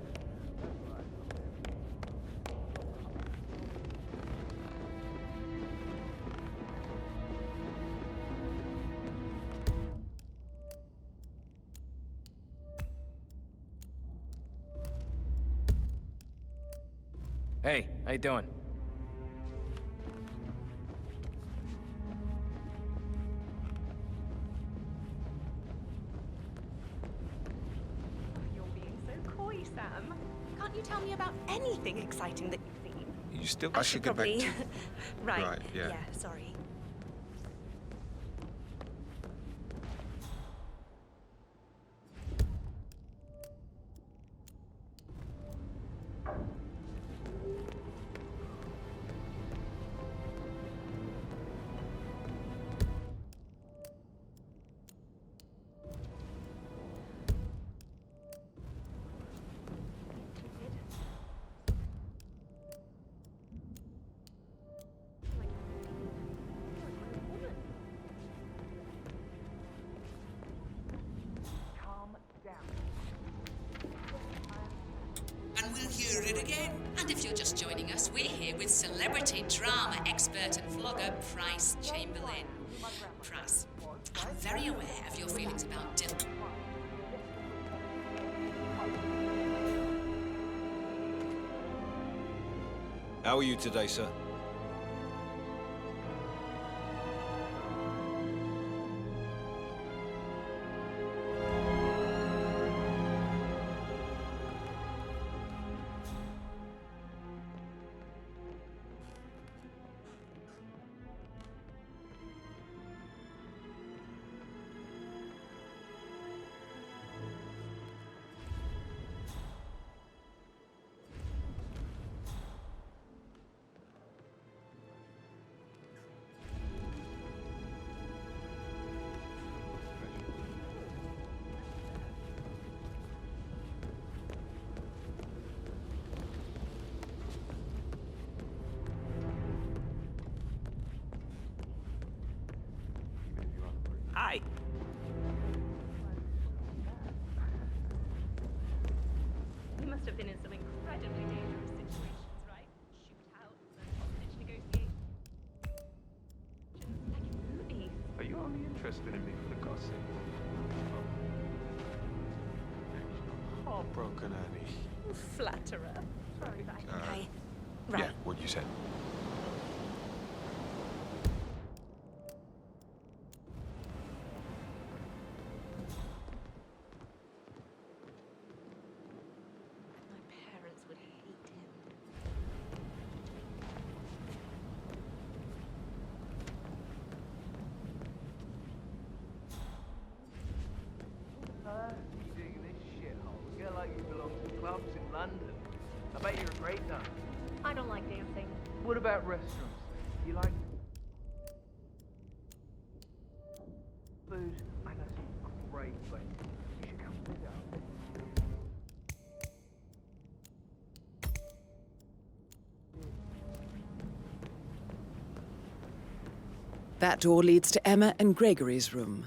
Hey, how you doing? am. Can't you tell me about anything exciting that you've seen? You still... I should get back probably... to... right, yeah. sorry. And we'll hear it again. And if you're just joining us, we're here with celebrity drama expert and vlogger Price Chamberlain. Price, I'm very aware of your feelings about Dylan. How are you today, sir? Hi. You must have been in some incredibly dangerous situations, right? Shootouts and hostage negotiations. Like in movies. Are you only interested in me for the gossip? Heartbroken, Annie. Flatterer. Sorry, right. Uh, Right. Yeah, what you said. My parents would hate him. You digging this shithole? Girl like you belong to clubs in London. I bet you're a great dancer. I don't like dancing. What about restaurants? You like food? I know some great places. You should come visit us. That door leads to Emma and Gregory's room.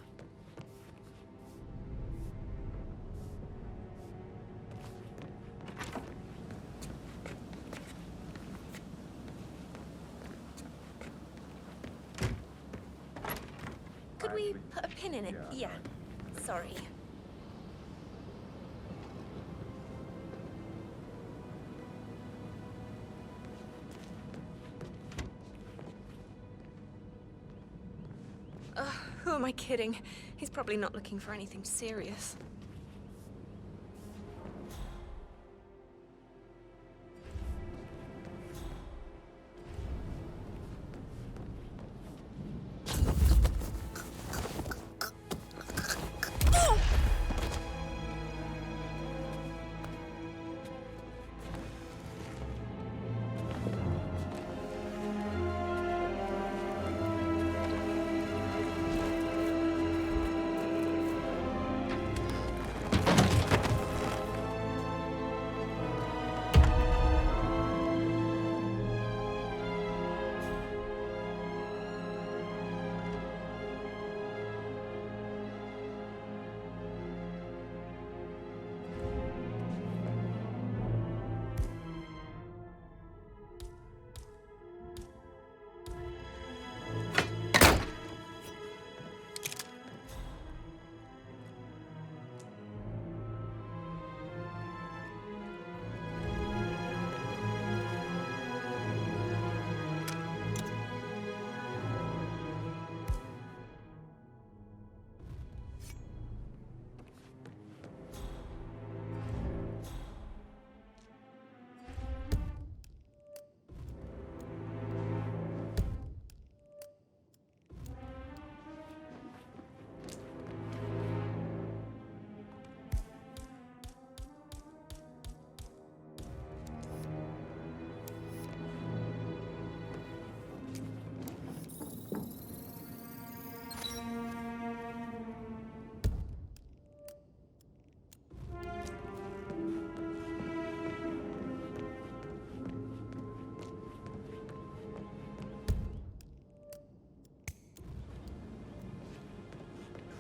Could we put a pin in it? Yeah. Sorry. Who am I kidding? He's probably not looking for anything serious.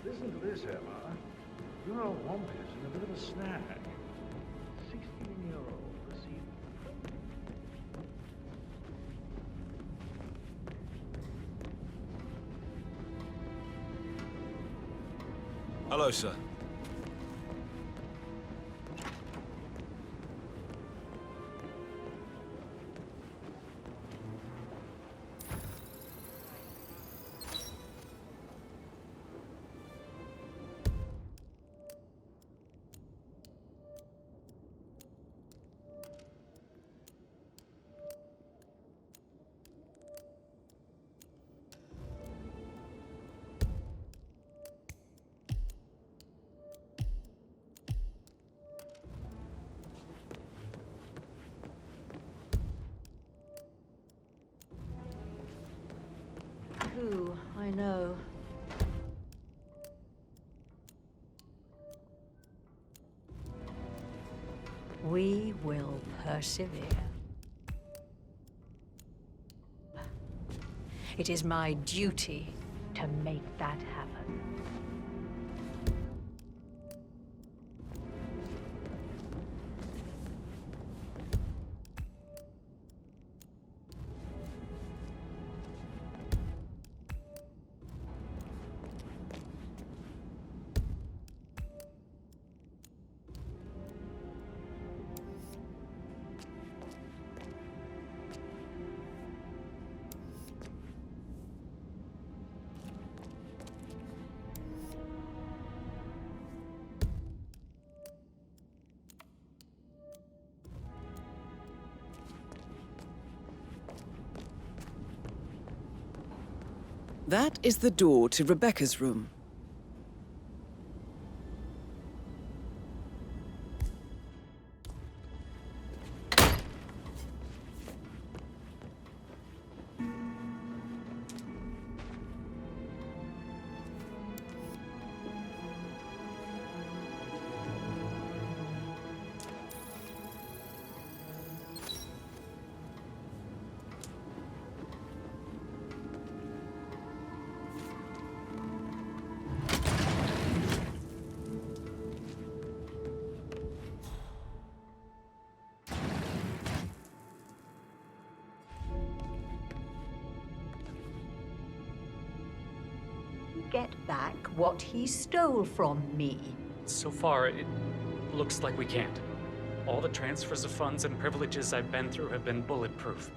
Listen to this, Emma. You're a wampus and a bit of a snag. 16-year-old received... Hello, sir. Ooh, I know. We will persevere. It is my duty to make that happen. That is the door to Rebecca's room. Get back what he stole from me. So far, it looks like we can't. All the transfers of funds and privileges I've been through have been bulletproof.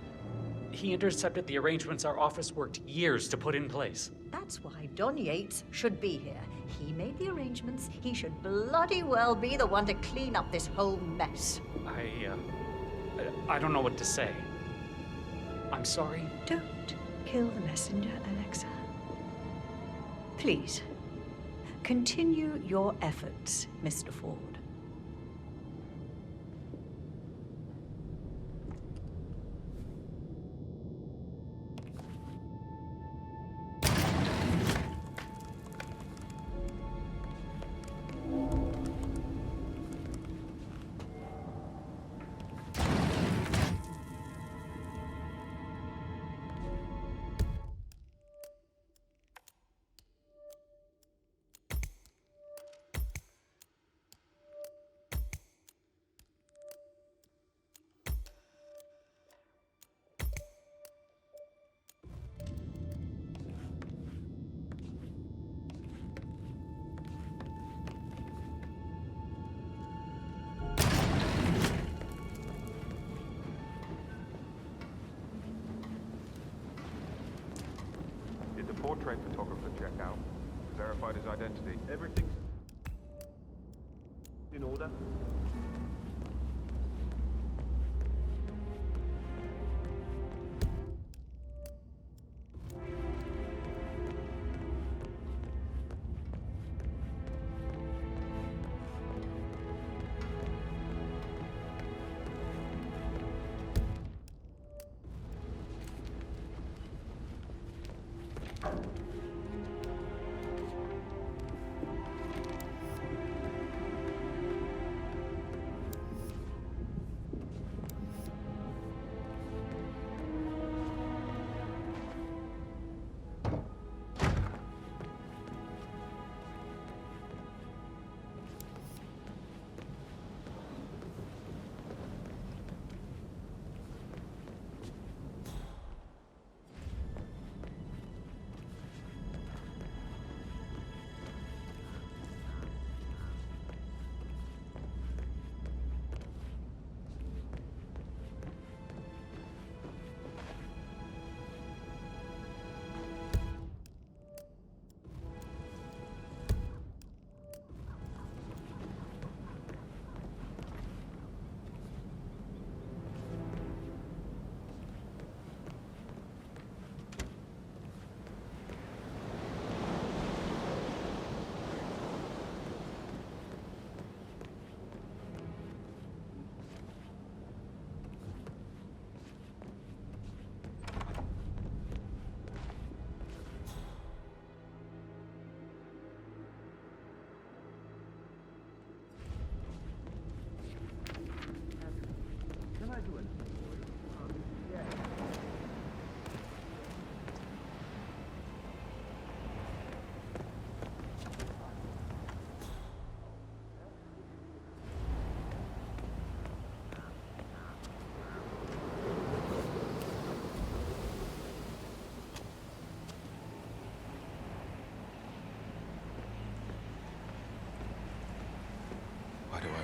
He intercepted the arrangements our office worked years to put in place. That's why Don Yates should be here. He made the arrangements. He should bloody well be the one to clean up this whole mess. I don't know what to say. I'm sorry. Don't kill the messenger, Alexa. Please, continue your efforts, Mr. Ford. Did the portrait photographer check out? Verified his identity? Everything's in order.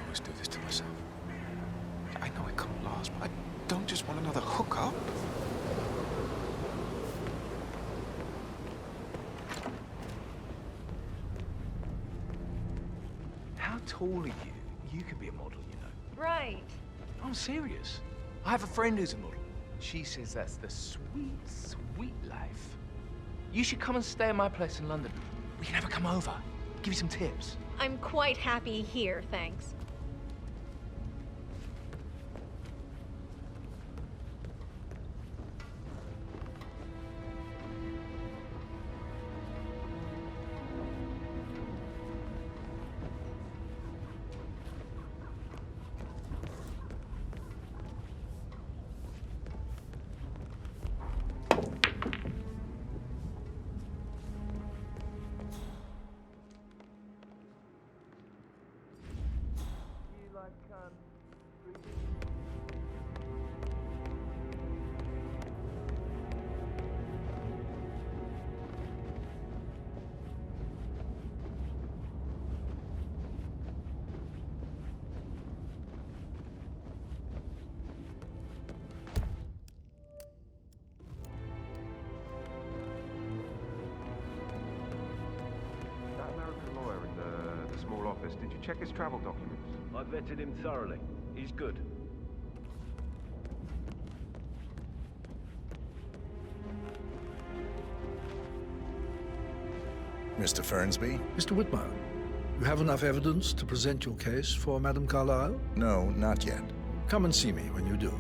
always do this to myself. I know it can't last, but I don't just want another hookup. How tall are you? You could be a model, you know. Right. I'm serious. I have a friend who's a model. She says that's the sweet, sweet life. You should come and stay at my place in London. We can have her come over, give you some tips. I'm quite happy here, thanks. That American lawyer in the small office, did you check his travel documents? I vetted him thoroughly. He's good. Mr. Fernsby? Mr. Whitmer, you have enough evidence to present your case for Madame Carlyle? No, not yet. Come and see me when you do.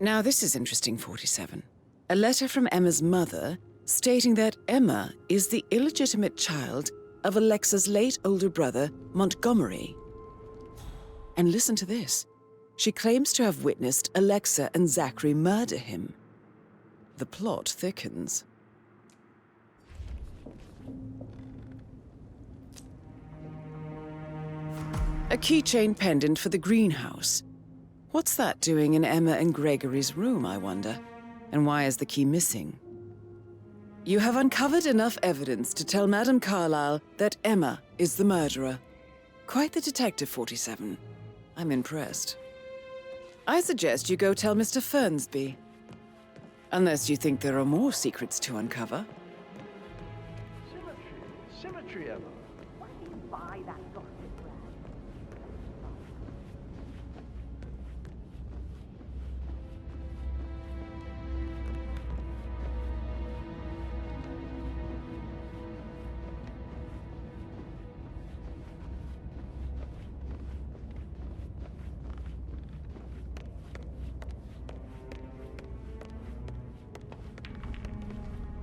Now this is interesting, 47. A letter from Emma's mother stating that Emma is the illegitimate child of Alexa's late older brother, Montgomery. And listen to this. She claims to have witnessed Alexa and Zachary murder him. The plot thickens. A keychain pendant for the greenhouse. What's that doing in Emma and Gregory's room, I wonder? And why is the key missing? You have uncovered enough evidence to tell Madame Carlyle that Emma is the murderer. Quite the detective, 47. I'm impressed. I suggest you go tell Mr. Fernsby. Unless you think there are more secrets to uncover. Symmetry, Emma. Why do you buy that gossip rag?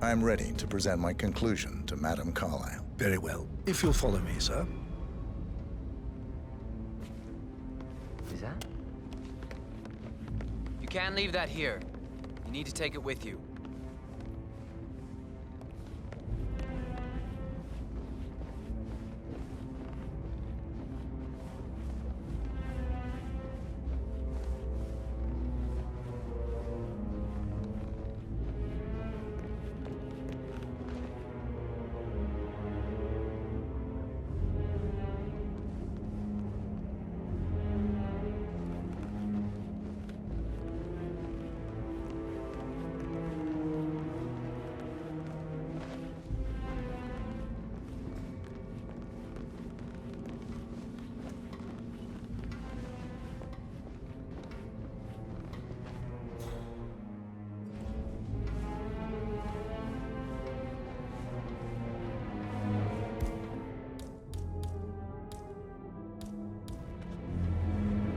I'm ready to present my conclusion to Madame Carlyle. Very well. If you'll follow me, sir. Is that? You can't leave that here. You need to take it with you.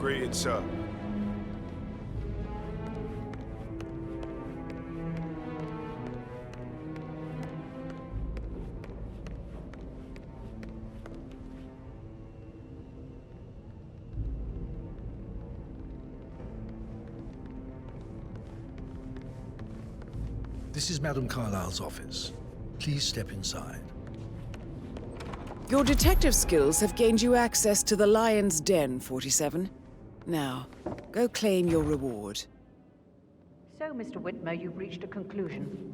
Greeted, sir. This is Madame Carlyle's office. Please step inside. Your detective skills have gained you access to the Lion's Den, 47. Now, go claim your reward. So, Mr. Whitmer, you've reached a conclusion.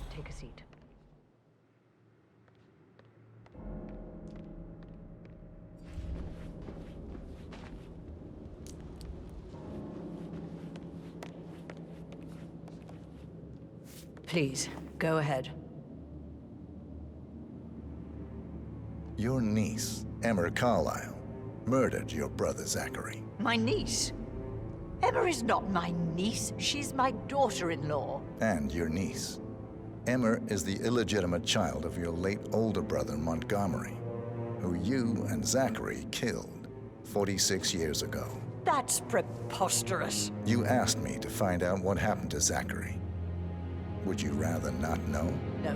Take a seat. Please, go ahead. Your niece, Emma Carlyle, murdered your brother Zachary. My niece? Emma is not my niece. She's my daughter-in-law. And your niece. Emma is the illegitimate child of your late older brother Montgomery, who you and Zachary killed 46 years ago. That's preposterous. You asked me to find out what happened to Zachary. Would you rather not know? No.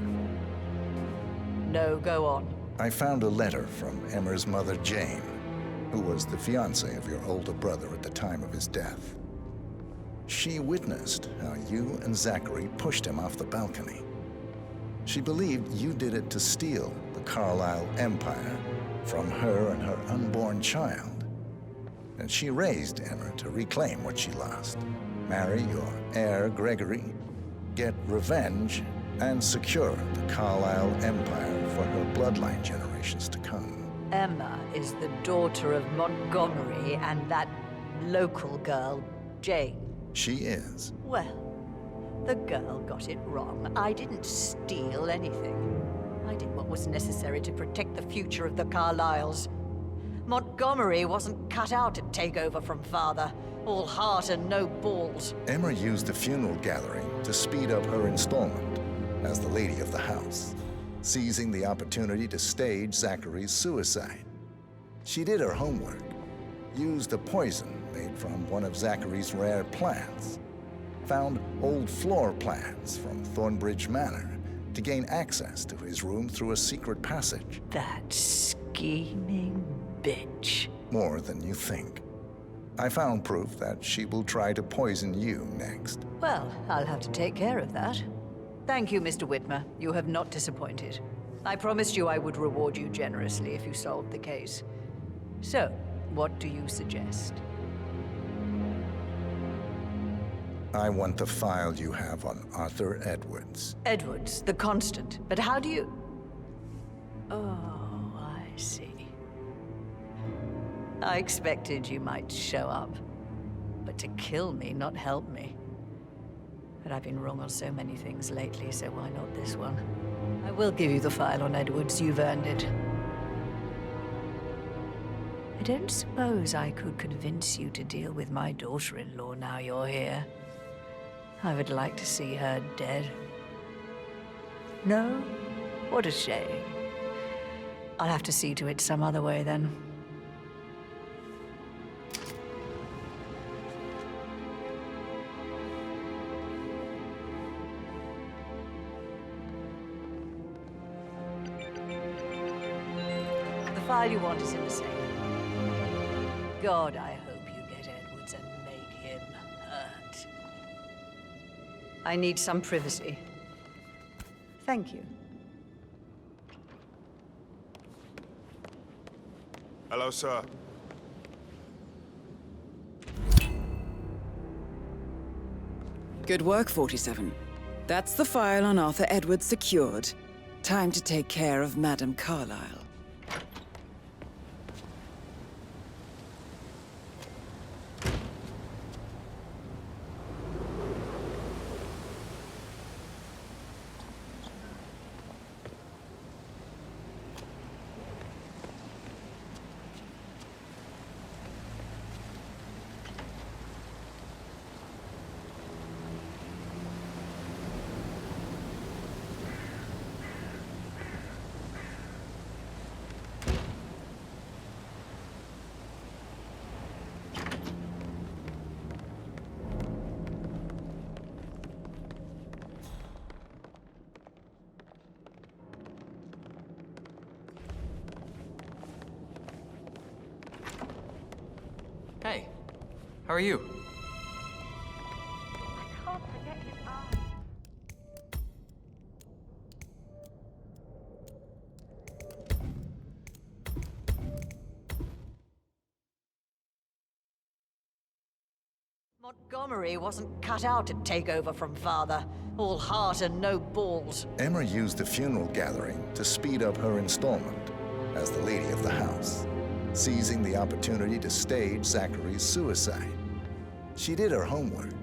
No, go on. I found a letter from Emma's mother, Jane, who was the fiancée of your older brother at the time of his death. She witnessed how you and Zachary pushed him off the balcony. She believed you did it to steal the Carlyle empire from her and her unborn child. And she raised Emma to reclaim what she lost. Marry your heir, Gregory, get revenge, and secure the Carlyle empire for her bloodline generations to come. Emma is the daughter of Montgomery and that local girl, Jane. She is. Well, the girl got it wrong. I didn't steal anything. I did what was necessary to protect the future of the Carlyles. Montgomery wasn't cut out to take over from father. All heart and no balls. Emma used the funeral gathering to speed up her installment as the lady of the house, seizing the opportunity to stage Zachary's suicide. She did her homework, used a poison made from one of Zachary's rare plants, found old floor plans from Thornbridge Manor to gain access to his room through a secret passage. That scheming bitch. More than you think. I found proof that she will try to poison you next. Well, I'll have to take care of that. Thank you, Mr. Whitmer. You have not disappointed. I promised you I would reward you generously if you solved the case. So, what do you suggest? I want the file you have on Arthur Edwards. Edwards, the Constant. But how do you... Oh, I see. I expected you might show up. But to kill me, not help me. But I've been wrong on so many things lately, so why not this one? I will give you the file on Edwards. You've earned it. I don't suppose I could convince you to deal with my daughter-in-law now you're here. I would like to see her dead. No? What a shame. I'll have to see to it some other way then. The file you want is in the safe. God, I hope you get Edwards and make him hurt. I need some privacy. Thank you. Hello, sir. Good work, 47. That's the file on Arthur Edwards secured. Time to take care of Madame Carlyle. Hey, how are you? I can't forget his eyes. Montgomery wasn't cut out to take over from Father. All heart and no balls. Emma used the funeral gathering to speed up her installment as the lady of the house, seizing the opportunity to stage Zachary's suicide. She did her homework,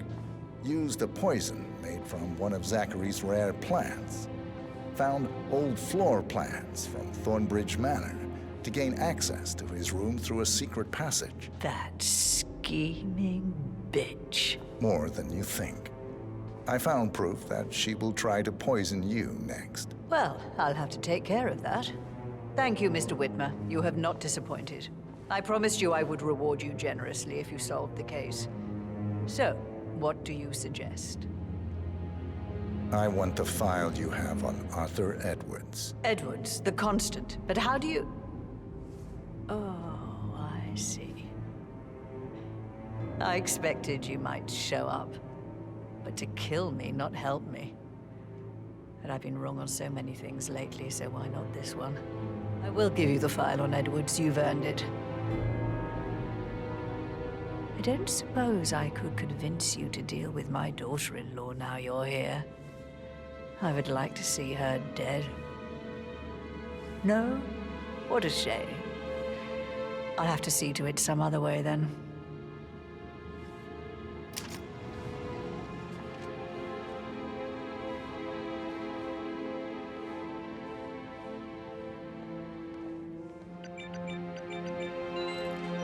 used a poison made from one of Zachary's rare plants, found old floor plans from Thornbridge Manor to gain access to his room through a secret passage. That scheming bitch. More than you think. I found proof that she will try to poison you next. Well, I'll have to take care of that. Thank you, Mr. Whitmer. You have not disappointed. I promised you I would reward you generously if you solved the case. So, what do you suggest? I want the file you have on Arthur Edwards. Edwards, the Constant. But how do you... Oh, I see. I expected you might show up. But to kill me, not help me. And I've been wrong on so many things lately, so why not this one? I will give you the file on Edwards. You've earned it. I don't suppose I could convince you to deal with my daughter-in-law now you're here. I would like to see her dead. No? What a shame. I'll have to see to it some other way then.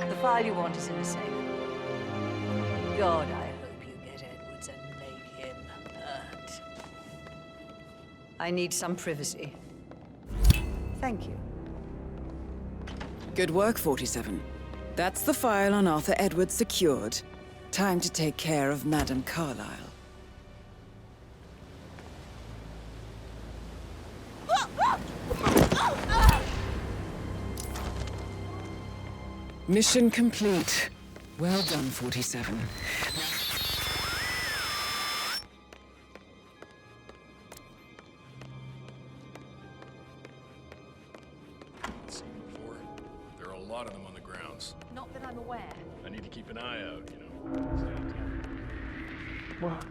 The file you want is in the safe. God, I hope you get Edwards and make him hurt. I need some privacy. Thank you. Good work, 47. That's the file on Arthur Edwards secured. Time to take care of Madame Carlyle. Mission complete. Well done, 47. Seen before? There are a lot of them on the grounds. Not that I'm aware. I need to keep an eye out, you know. Stay on top. What?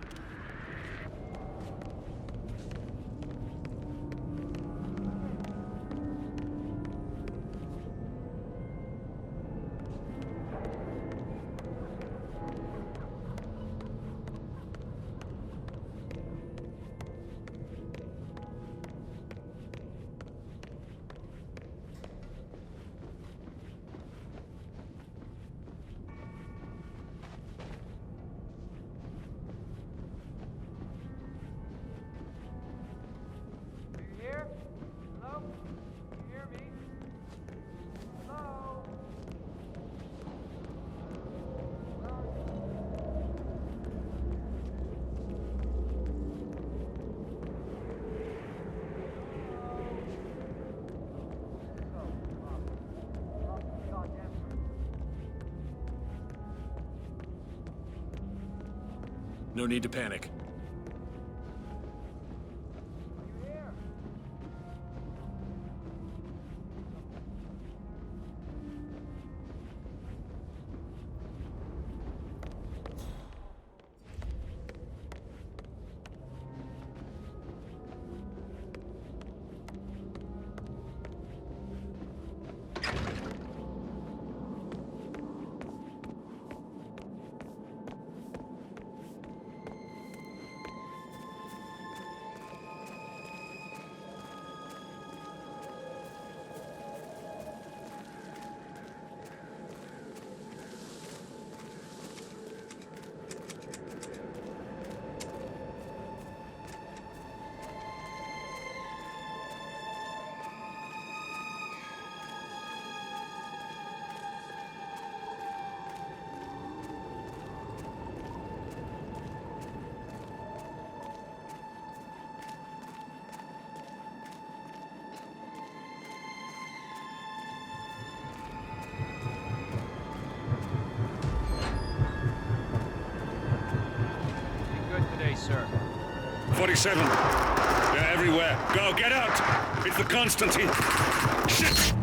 No need to panic. sir. 47. They're everywhere. Go, get out! It's the Constantine. Shit!